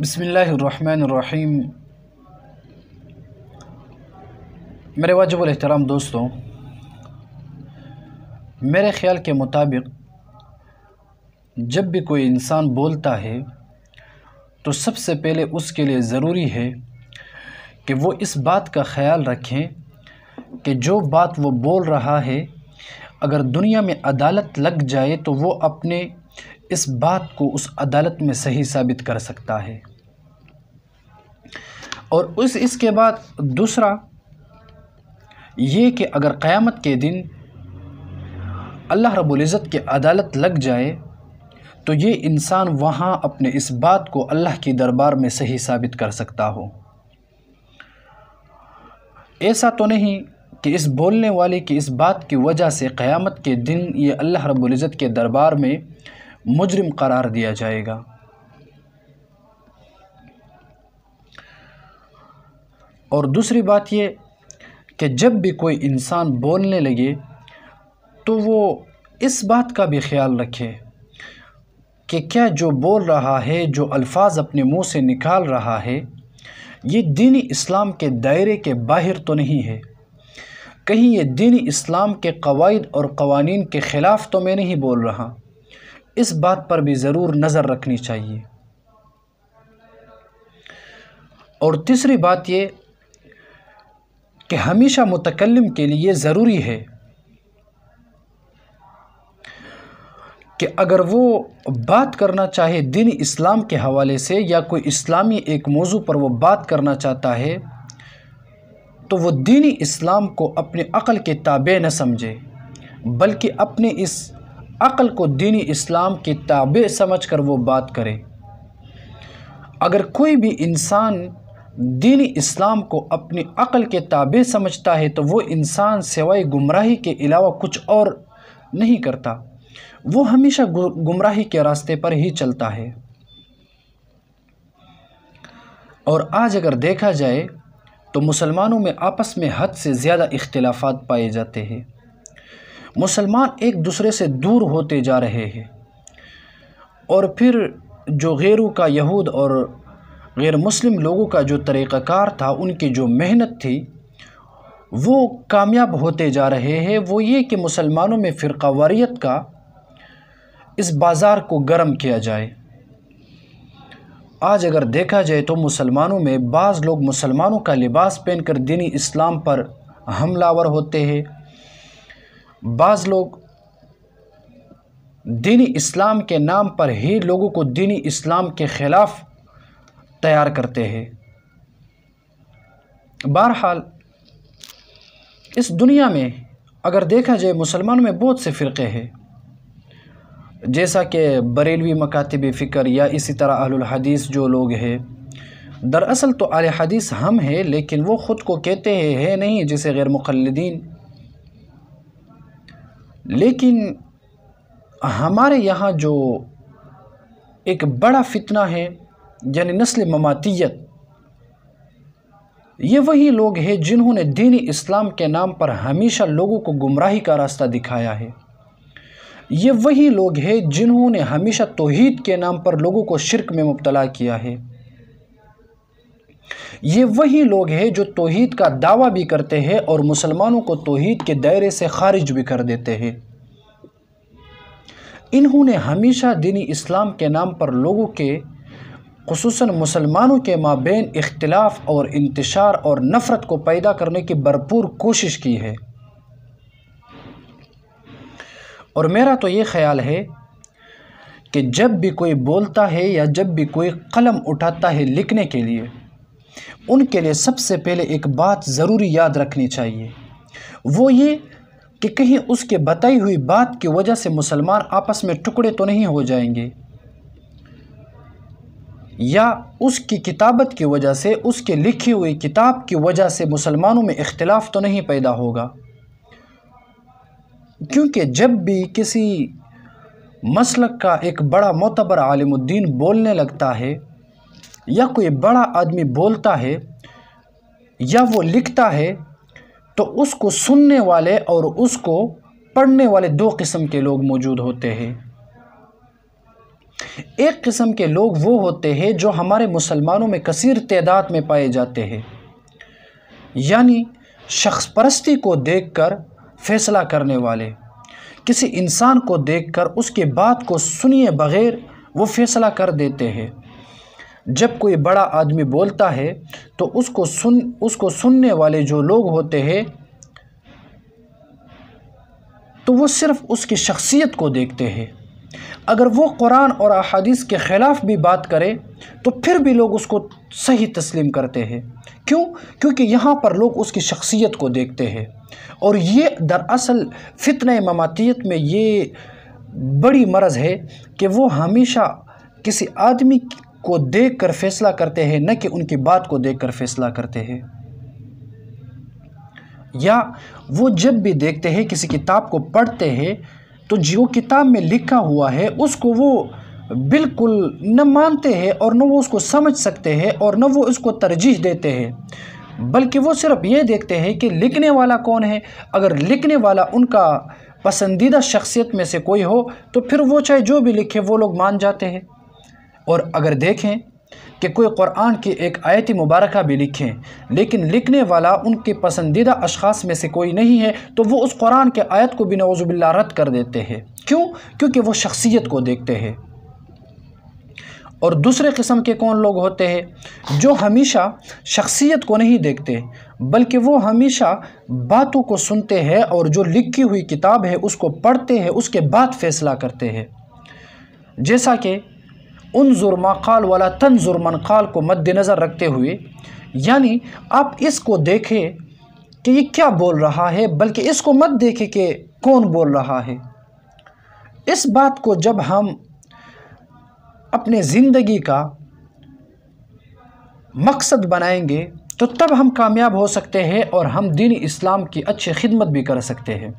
بسم اللہ الرحمن الرحیم۔ میرے واجب الاحترام دوستوں، میرے خیال کے مطابق جب بھی کوئی انسان بولتا ہے تو سب سے پہلے اس کے لیے ضروری ہے کہ وہ اس بات کا خیال رکھیں کہ جو بات وہ بول رہا ہے اگر دنیا میں عدالت لگ جائے تو وہ اپنے اس بات کو اس عدالت میں صحیح ثابت کر سکتا ہے۔ اور اس کے بعد دوسرا یہ کہ اگر قیامت کے دن اللہ رب العزت کی عدالت لگ جائے تو یہ انسان وہاں اپنے اس بات کو اللہ کی دربار میں صحیح ثابت کر سکتا ہو۔ ایسا تو نہیں کہ اس بولنے والے کی اس بات کی وجہ سے قیامت کے دن یہ اللہ رب العزت کے دربار میں مجرم قرار دیا جائے گا۔ اور دوسری بات یہ کہ جب بھی کوئی انسان بولنے لگے تو وہ اس بات کا بھی خیال رکھے کہ کیا جو بول رہا ہے، جو الفاظ اپنے منہ سے نکال رہا ہے، یہ دینی اسلام کے دائرے کے باہر تو نہیں ہے، کہیں یہ دینی اسلام کے قواعد اور قوانین کے خلاف تو میں نہیں بول رہا۔ اس بات پر بھی ضرور نظر رکھنی چاہیے۔ اور تیسری بات یہ کہ ہمیشہ متکلم کے لیے ضروری ہے کہ اگر وہ بات کرنا چاہے دین اسلام کے حوالے سے یا کوئی اسلامی ایک موضوع پر وہ بات کرنا چاہتا ہے تو وہ دینی اسلام کو اپنے عقل کے تابع نہ سمجھے، بلکہ اپنے اس عقل کو دینی اسلام کے تابع سمجھ کر وہ بات کرے۔ اگر کوئی بھی انسان دینی اسلام کو اپنی عقل کے تابع سمجھتا ہے تو وہ انسان سوائے گمراہی کے علاوہ کچھ اور نہیں کرتا، وہ ہمیشہ گمراہی کے راستے پر ہی چلتا ہے۔ اور آج اگر دیکھا جائے تو مسلمانوں میں آپس میں حد سے زیادہ اختلافات پائے جاتے ہیں، مسلمان ایک دوسرے سے دور ہوتے جا رہے ہیں، اور پھر جو غیروں کا یہود اور غیر مسلم لوگوں کا جو طریقہ کار تھا، ان کی جو محنت تھی، وہ کامیاب ہوتے جا رہے ہیں۔ وہ یہ کہ مسلمانوں میں فرقہ واریت کا اس بازار کو گرم کیا جائے۔ آج اگر دیکھا جائے تو مسلمانوں میں بعض لوگ مسلمانوں کا لباس پہن کر دینی اسلام پر حملہ آور ہوتے ہیں، بعض لوگ دینی اسلام کے نام پر ہی لوگوں کو دینی اسلام کے خلاف تیار کرتے ہیں۔ بہرحال اس دنیا میں اگر دیکھا جائے مسلمانوں میں بہت سے فرقے ہیں، جیسا کہ بریلوی مکاتب فکر یا اسی طرح اہل الحدیث جو لوگ ہیں، دراصل تو اہل حدیث ہم ہیں لیکن وہ خود کو کہتے ہیں نہیں، جیسے غیر مقلدین۔ لیکن ہمارے یہاں جو ایک بڑا فتنہ ہے یعنی نسل مماتیت، یہ وہی لوگ ہیں جنہوں نے دینی اسلام کے نام پر ہمیشہ لوگوں کو گمراہی کا راستہ دکھایا ہے۔ یہ وہی لوگ ہیں جنہوں نے ہمیشہ توحید کے نام پر لوگوں کو شرک میں مبتلا کیا ہے۔ یہ وہی لوگ ہیں جو توحید کا دعویٰ بھی کرتے ہیں اور مسلمانوں کو توحید کے دائرے سے خارج بھی کر دیتے ہیں۔ انہوں نے ہمیشہ دینی اسلام کے نام پر لوگوں کے، خصوصاً مسلمانوں کے مابین اختلاف اور انتشار اور نفرت کو پیدا کرنے کی بھرپور کوشش کی ہے۔ اور میرا تو یہ خیال ہے کہ جب بھی کوئی بولتا ہے یا جب بھی کوئی قلم اٹھاتا ہے لکھنے کے لیے، ان کے لیے سب سے پہلے ایک بات ضروری یاد رکھنی چاہیے، وہ یہ کہ کہیں اس کے بتائی ہوئی بات کی وجہ سے مسلمان آپس میں ٹکڑے تو نہیں ہو جائیں گے، یا اس کی کتابت کی وجہ سے، اس کے لکھی ہوئی کتاب کی وجہ سے مسلمانوں میں اختلاف تو نہیں پیدا ہوگا۔ کیونکہ جب بھی کسی مسلک کا ایک بڑا معتبر عالم الدین بولنے لگتا ہے یا کوئی بڑا آدمی بولتا ہے یا وہ لکھتا ہے تو اس کو سننے والے اور اس کو پڑھنے والے دو قسم کے لوگ موجود ہوتے ہیں۔ ایک قسم کے لوگ وہ ہوتے ہیں جو ہمارے مسلمانوں میں کثیر تعداد میں پائے جاتے ہیں، یعنی شخص پرستی کو دیکھ کر فیصلہ کرنے والے، کسی انسان کو دیکھ کر اس کے بات کو سنیے بغیر وہ فیصلہ کر دیتے ہیں۔ جب کوئی بڑا آدمی بولتا ہے تو اس کو سننے والے جو لوگ ہوتے ہیں تو وہ صرف اس کی شخصیت کو دیکھتے ہیں۔ اگر وہ قرآن اور احادیث کے خلاف بھی بات کرے تو پھر بھی لوگ اس کو صحیح تسلیم کرتے ہیں۔ کیوں؟ کیونکہ یہاں پر لوگ اس کی شخصیت کو دیکھتے ہیں، اور یہ دراصل فتنہ اماماتیت میں یہ بڑی مرض ہے کہ وہ ہمیشہ کسی آدمی کو دیکھ کر فیصلہ کرتے ہیں، نہ کہ ان کی بات کو دیکھ کر فیصلہ کرتے ہیں۔ یا وہ جب بھی دیکھتے ہیں کسی کتاب کو پڑھتے ہیں تو جو کتاب میں لکھا ہوا ہے اس کو وہ بالکل نہ مانتے ہیں، اور نہ وہ اس کو سمجھ سکتے ہیں، اور نہ وہ اس کو ترجیح دیتے ہیں، بلکہ وہ صرف یہ دیکھتے ہیں کہ لکھنے والا کون ہے۔ اگر لکھنے والا ان کا پسندیدہ شخصیت میں سے کوئی ہو تو پھر وہ چاہے جو بھی لکھے وہ لوگ مان جاتے ہیں۔ اور اگر دیکھیں کہ کوئی قرآن کی ایک آیت مبارکہ بھی لکھیں لیکن لکھنے والا ان کے پسندیدہ اشخاص میں سے کوئی نہیں ہے تو وہ اس قرآن کے آیت کو بھی نعوذ باللہ رد کر دیتے ہیں۔ کیوں؟ کیونکہ وہ شخصیت کو دیکھتے ہیں۔ اور دوسرے قسم کے کون لوگ ہوتے ہیں؟ جو ہمیشہ شخصیت کو نہیں دیکھتے بلکہ وہ ہمیشہ باتوں کو سنتے ہیں، اور جو لکھی ہوئی کتاب ہے اس کو پڑھتے ہیں، اس کے بعد فیصلہ کرتے ہیں۔ جیسا کہ انظر ما قال ولا تنظر من قال کو مد نظر رکھتے ہوئے، یعنی آپ اس کو دیکھیں کہ یہ کیا بول رہا ہے، بلکہ اس کو مت دیکھیں کہ کون بول رہا ہے۔ اس بات کو جب ہم اپنے زندگی کا مقصد بنائیں گے تو تب ہم کامیاب ہو سکتے ہیں، اور ہم دین اسلام کی اچھی خدمت بھی کر سکتے ہیں۔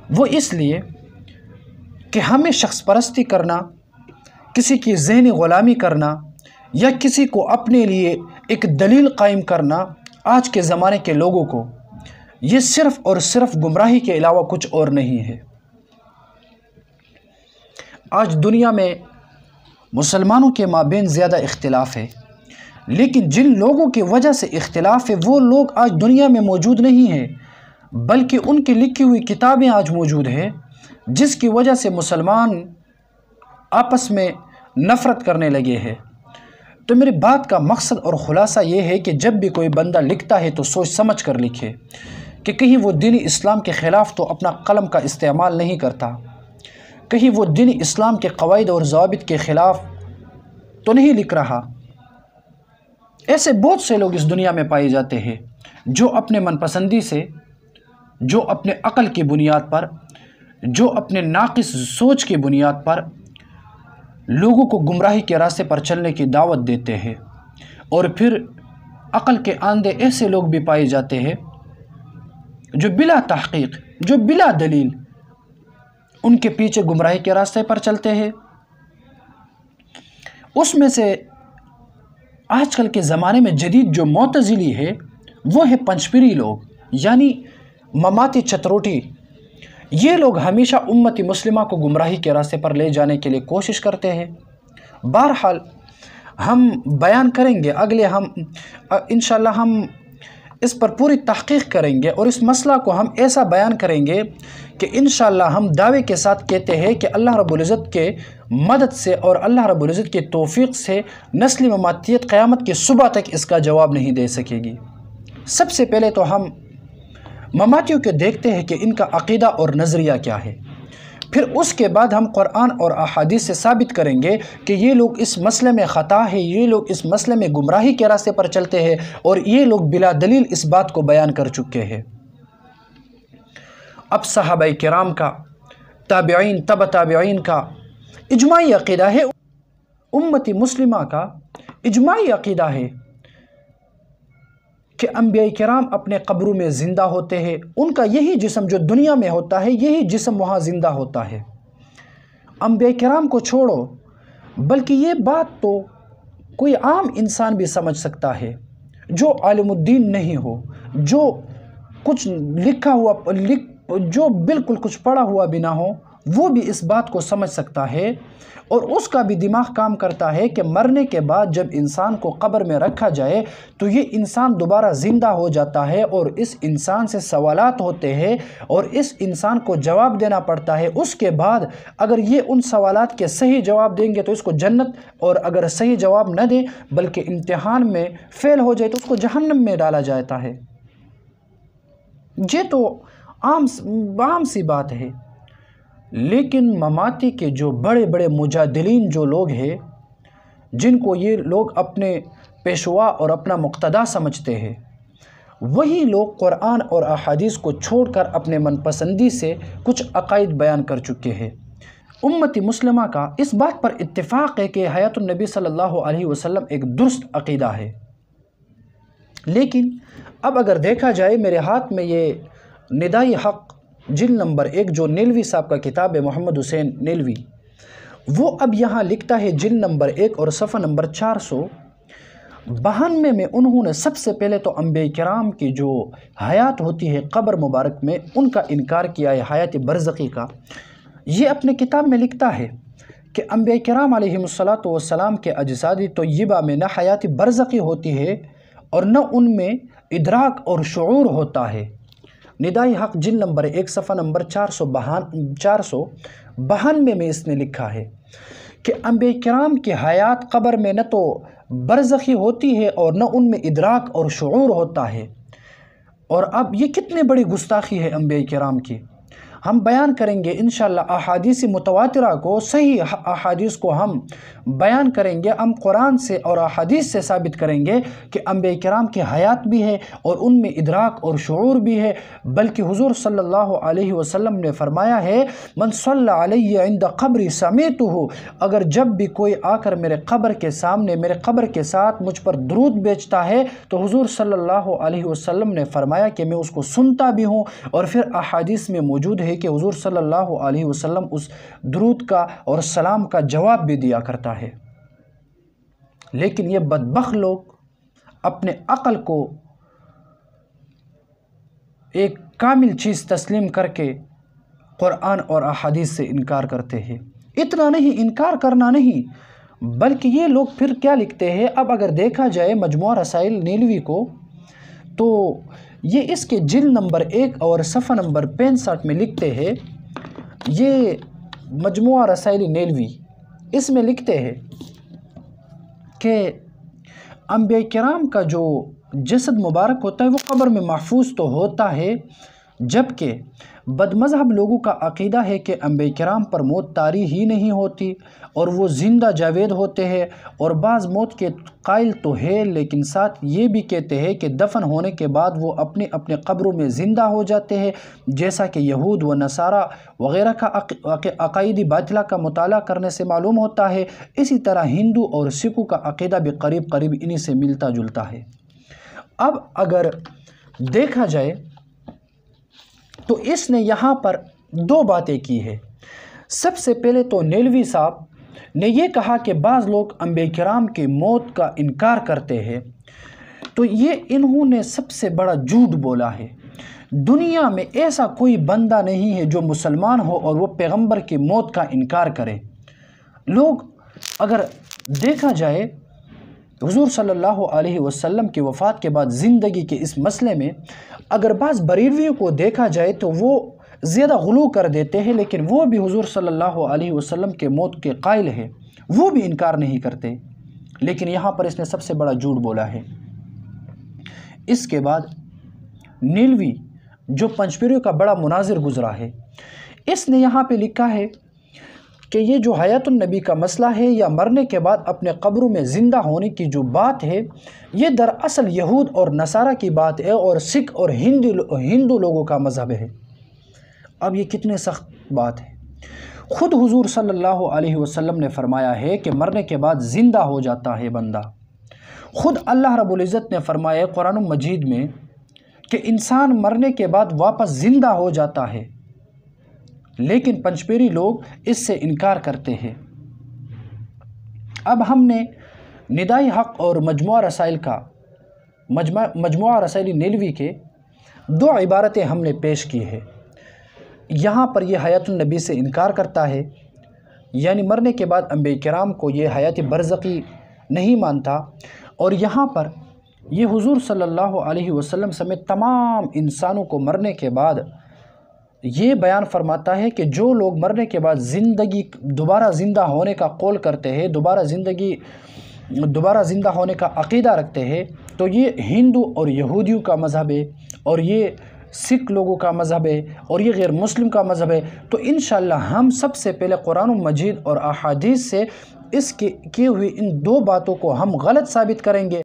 وہ اس لیے کہ ہمیں شخص پرستی کرنا، کسی کی ذہنی غلامی کرنا، یا کسی کو اپنے لیے ایک دلیل قائم کرنا آج کے زمانے کے لوگوں کو، یہ صرف اور صرف گمراہی کے علاوہ کچھ اور نہیں ہے۔ آج دنیا میں مسلمانوں کے مابین زیادہ اختلاف ہے، لیکن جن لوگوں کی وجہ سے اختلاف ہے وہ لوگ آج دنیا میں موجود نہیں ہیں، بلکہ ان کی لکھی ہوئی کتابیں آج موجود ہیں، جس کی وجہ سے مسلمان آپس میں نفرت کرنے لگے ہیں۔ تو میری بات کا مقصد اور خلاصہ یہ ہے کہ جب بھی کوئی بندہ لکھتا ہے تو سوچ سمجھ کر لکھے کہ کہیں وہ دین اسلام کے خلاف تو اپنا قلم کا استعمال نہیں کرتا، کہیں وہ دین اسلام کے قواعد اور ضوابط کے خلاف تو نہیں لکھ رہا۔ ایسے بہت سے لوگ اس دنیا میں پائے جاتے ہیں جو اپنے من پسندی سے، جو اپنے عقل کی بنیاد پر، جو اپنے ناقص سوچ کی بنیاد پر لوگوں کو گمراہی کے راستے پر چلنے کی دعوت دیتے ہیں، اور پھر عقل کے آندھے ایسے لوگ بھی پائے جاتے ہیں جو بلا تحقیق، جو بلا دلیل ان کے پیچھے گمراہی کے راستے پر چلتے ہیں۔ اس میں سے آج کل کے زمانے میں جدید جو معتزلی ہے وہ ہے پنچپیری لوگ، یعنی مماتی چتروٹی۔ یہ لوگ ہمیشہ امت مسلمہ کو گمراہی کے راستے پر لے جانے کے لیے کوشش کرتے ہیں۔ بہرحال ہم بیان کریں گے، انشاءاللہ ہم اس پر پوری تحقیق کریں گے، اور اس مسئلہ کو ہم ایسا بیان کریں گے کہ انشاءاللہ ہم دعوے کے ساتھ کہتے ہیں کہ اللہ رب العزت کے مدد سے اور اللہ رب العزت کی توفیق سے نسلی مماتیت قیامت کی صبح تک اس کا جواب نہیں دے سکے گی۔ سب سے پہلے تو ہم مماتیوں کے دیکھتے ہیں کہ ان کا عقیدہ اور نظریہ کیا ہے، پھر اس کے بعد ہم قرآن اور احادیث سے ثابت کریں گے کہ یہ لوگ اس مسئلے میں خطا ہے، یہ لوگ اس مسئلے میں گمراہی کے راستے پر چلتے ہیں، اور یہ لوگ بلا دلیل اس بات کو بیان کر چکے ہیں۔ اب صحابہ کرام کا، تابعین، تبع تابعین کا اجماعی عقیدہ ہے، امت مسلمہ کا اجماعی عقیدہ ہے کہ انبیاء کرام اپنے قبروں میں زندہ ہوتے ہیں، ان کا یہی جسم جو دنیا میں ہوتا ہے یہی جسم وہاں زندہ ہوتا ہے۔ انبیاء کرام کو چھوڑو، بلکہ یہ بات تو کوئی عام انسان بھی سمجھ سکتا ہے جو عالم الدین نہیں ہو، جو کچھ لکھا ہوا جو بالکل کچھ پڑھا ہوا بھی نہ ہو، وہ بھی اس بات کو سمجھ سکتا ہے اور اس کا بھی دماغ کام کرتا ہے کہ مرنے کے بعد جب انسان کو قبر میں رکھا جائے تو یہ انسان دوبارہ زندہ ہو جاتا ہے اور اس انسان سے سوالات ہوتے ہیں اور اس انسان کو جواب دینا پڑتا ہے۔ اس کے بعد اگر یہ ان سوالات کے صحیح جواب دیں گے تو اس کو جنت، اور اگر صحیح جواب نہ دیں بلکہ امتحان میں فیل ہو جائے تو اس کو جہنم میں ڈالا جاتا ہے۔ یہ تو عام سی بات ہے، لیکن مماتی کے جو بڑے بڑے مجادلین جو لوگ ہیں، جن کو یہ لوگ اپنے پیشوا اور اپنا مقتدا سمجھتے ہیں، وہی لوگ قرآن اور احادیث کو چھوڑ کر اپنے من پسندی سے کچھ عقائد بیان کر چکے ہیں۔ امت مسلمہ کا اس بات پر اتفاق ہے کہ حیات النبی صلی اللہ علیہ وسلم ایک درست عقیدہ ہے، لیکن اب اگر دیکھا جائے میرے ہاتھ میں یہ ندائے حق جلد نمبر 1 جو نیلوی صاحب کا کتاب ہے، محمد حسین نیلوی، وہ اب یہاں لکھتا ہے جلد نمبر 1 اور صفحہ نمبر 492 میں انہوں نے سب سے پہلے تو انبیاء کرام کی جو حیات ہوتی ہے قبر مبارک میں ان کا انکار کیا ہے، حیات برزخی کا۔ یہ اپنے کتاب میں لکھتا ہے کہ انبیاء کرام علیہ السلام کے اجساد طیبہ میں نہ حیات برزخی ہوتی ہے اور نہ ان میں ادراک اور شعور ہوتا ہے۔ ندائے حق جلد نمبر 1 صفحہ نمبر 492 میں اس نے لکھا ہے کہ انبیاء کرام کی حیات قبر میں نہ تو برزخی ہوتی ہے اور نہ ان میں ادراک اور شعور ہوتا ہے۔ اور اب یہ کتنے بڑی گستاخی ہے انبیاء کرام کی۔ ہم بیان کریں گے انشاءاللہ احادیث متواترہ کو، صحیح احادیث کو ہم بیان کریں گے، ہم قرآن سے اور احادیث سے ثابت کریں گے کہ انبیاء کرام کی حیات بھی ہے اور ان میں ادراک اور شعور بھی ہے، بلکہ حضور صلی اللہ علیہ وسلم نے فرمایا ہے من صلی علیہ عند قبری سمیتہ، اگر جب بھی کوئی آ کر میرے قبر کے سامنے میرے قبر کے ساتھ مجھ پر درود بیچتا ہے تو حضور صلی اللہ علیہ وسلم نے فرمایا کہ میں اس کو سنتا بھی ہوں، اور پھر احادیث میں موجود ہے کہ حضور صلی اللہ علیہ وسلم اس درود کا اور سلام کا جواب بھی دیا کرتا ہے۔ لیکن یہ بدبخت لوگ اپنے عقل کو ایک کامل چیز تسلیم کر کے قرآن اور احادیث سے انکار کرتے ہیں۔ اتنا نہیں، انکار کرنا نہیں، بلکہ یہ لوگ پھر کیا لکھتے ہیں، اب اگر دیکھا جائے مجموعہ رسائل نیلوی کو تو یہ اس کے جلد نمبر 1 اور صفحہ نمبر 65 میں لکھتے ہیں، یہ مجموعہ رسائل نیلوی، اس میں لکھتے ہیں کہ انبیاء کرام کا جو جسد مبارک ہوتا ہے وہ قبر میں محفوظ تو ہوتا ہے، جبکہ بد مذہب لوگوں کا عقیدہ ہے کہ انبیاء کرام پر موت طاری ہی نہیں ہوتی اور وہ زندہ جاوید ہوتے ہیں، اور بعض موت کے قائل تو ہے لیکن ساتھ یہ بھی کہتے ہیں کہ دفن ہونے کے بعد وہ اپنے اپنے قبروں میں زندہ ہو جاتے ہیں، جیسا کہ یہود و نصارہ وغیرہ کا عقائدی باطلہ کا مطالعہ کرنے سے معلوم ہوتا ہے۔ اسی طرح ہندو اور سکھوں کا عقیدہ بھی قریب قریب انہی سے ملتا جلتا ہے۔ اب اگر دیکھا جائے تو اس نے یہاں پر 2 باتیں کی ہے۔ سب سے پہلے تو نیلوی صاحب نے یہ کہا کہ بعض لوگ انبیاء کرام کی موت کا انکار کرتے ہیں، تو یہ انہوں نے سب سے بڑا جھوٹ بولا ہے۔ دنیا میں ایسا کوئی بندہ نہیں ہے جو مسلمان ہو اور وہ پیغمبر کی موت کا انکار کرے۔ لوگ اگر دیکھا جائے حضور صلی اللہ علیہ وسلم کی وفات کے بعد زندگی کے اس مسئلے میں اگر بعض بریلویوں کو دیکھا جائے تو وہ زیادہ غلو کر دیتے ہیں، لیکن وہ بھی حضور صلی اللہ علیہ وسلم کے موت کے قائل ہیں، وہ بھی انکار نہیں کرتے، لیکن یہاں پر اس نے سب سے بڑا جھوٹ بولا ہے۔ اس کے بعد نیلوی جو پنجپیریوں کا بڑا مناظر گزرا ہے، اس نے یہاں پہ لکھا ہے کہ یہ جو حیات النبی کا مسئلہ ہے یا مرنے کے بعد اپنے قبروں میں زندہ ہونے کی جو بات ہے، یہ دراصل یہود اور نصارہ کی بات ہے اور سکھ اور ہندو لوگوں کا مذہب ہے۔ اب یہ کتنے سخت بات ہے۔ خود حضور صلی اللہ علیہ وسلم نے فرمایا ہے کہ مرنے کے بعد زندہ ہو جاتا ہے بندہ۔ خود اللہ رب العزت نے فرمایا قرآن مجید میں کہ انسان مرنے کے بعد واپس زندہ ہو جاتا ہے، لیکن پنجپیری لوگ اس سے انکار کرتے ہیں۔ اب ہم نے ندائے حق اور مجموعہ رسائل نیلوی کے 2 عبارتیں ہم نے پیش کی ہے۔ یہاں پر یہ حیات النبی سے انکار کرتا ہے، یعنی مرنے کے بعد انبیاء کرام کو یہ حیات برزخی نہیں مانتا، اور یہاں پر یہ حضور صلی اللہ علیہ وسلم سمیت تمام انسانوں کو مرنے کے بعد یہ بیان فرماتا ہے کہ جو لوگ مرنے کے بعد دوبارہ زندہ ہونے کا قول کرتے ہیں، دوبارہ زندہ ہونے کا عقیدہ رکھتے ہیں، تو یہ ہندو اور یہودیوں کا مذہب ہے، اور یہ سکھ لوگوں کا مذہب ہے، اور یہ غیر مسلم کا مذہب ہے۔ تو انشاءاللہ ہم سب سے پہلے قرآن مجید اور احادیث سے اس کی ہوئی ان دو باتوں کو ہم غلط ثابت کریں گے۔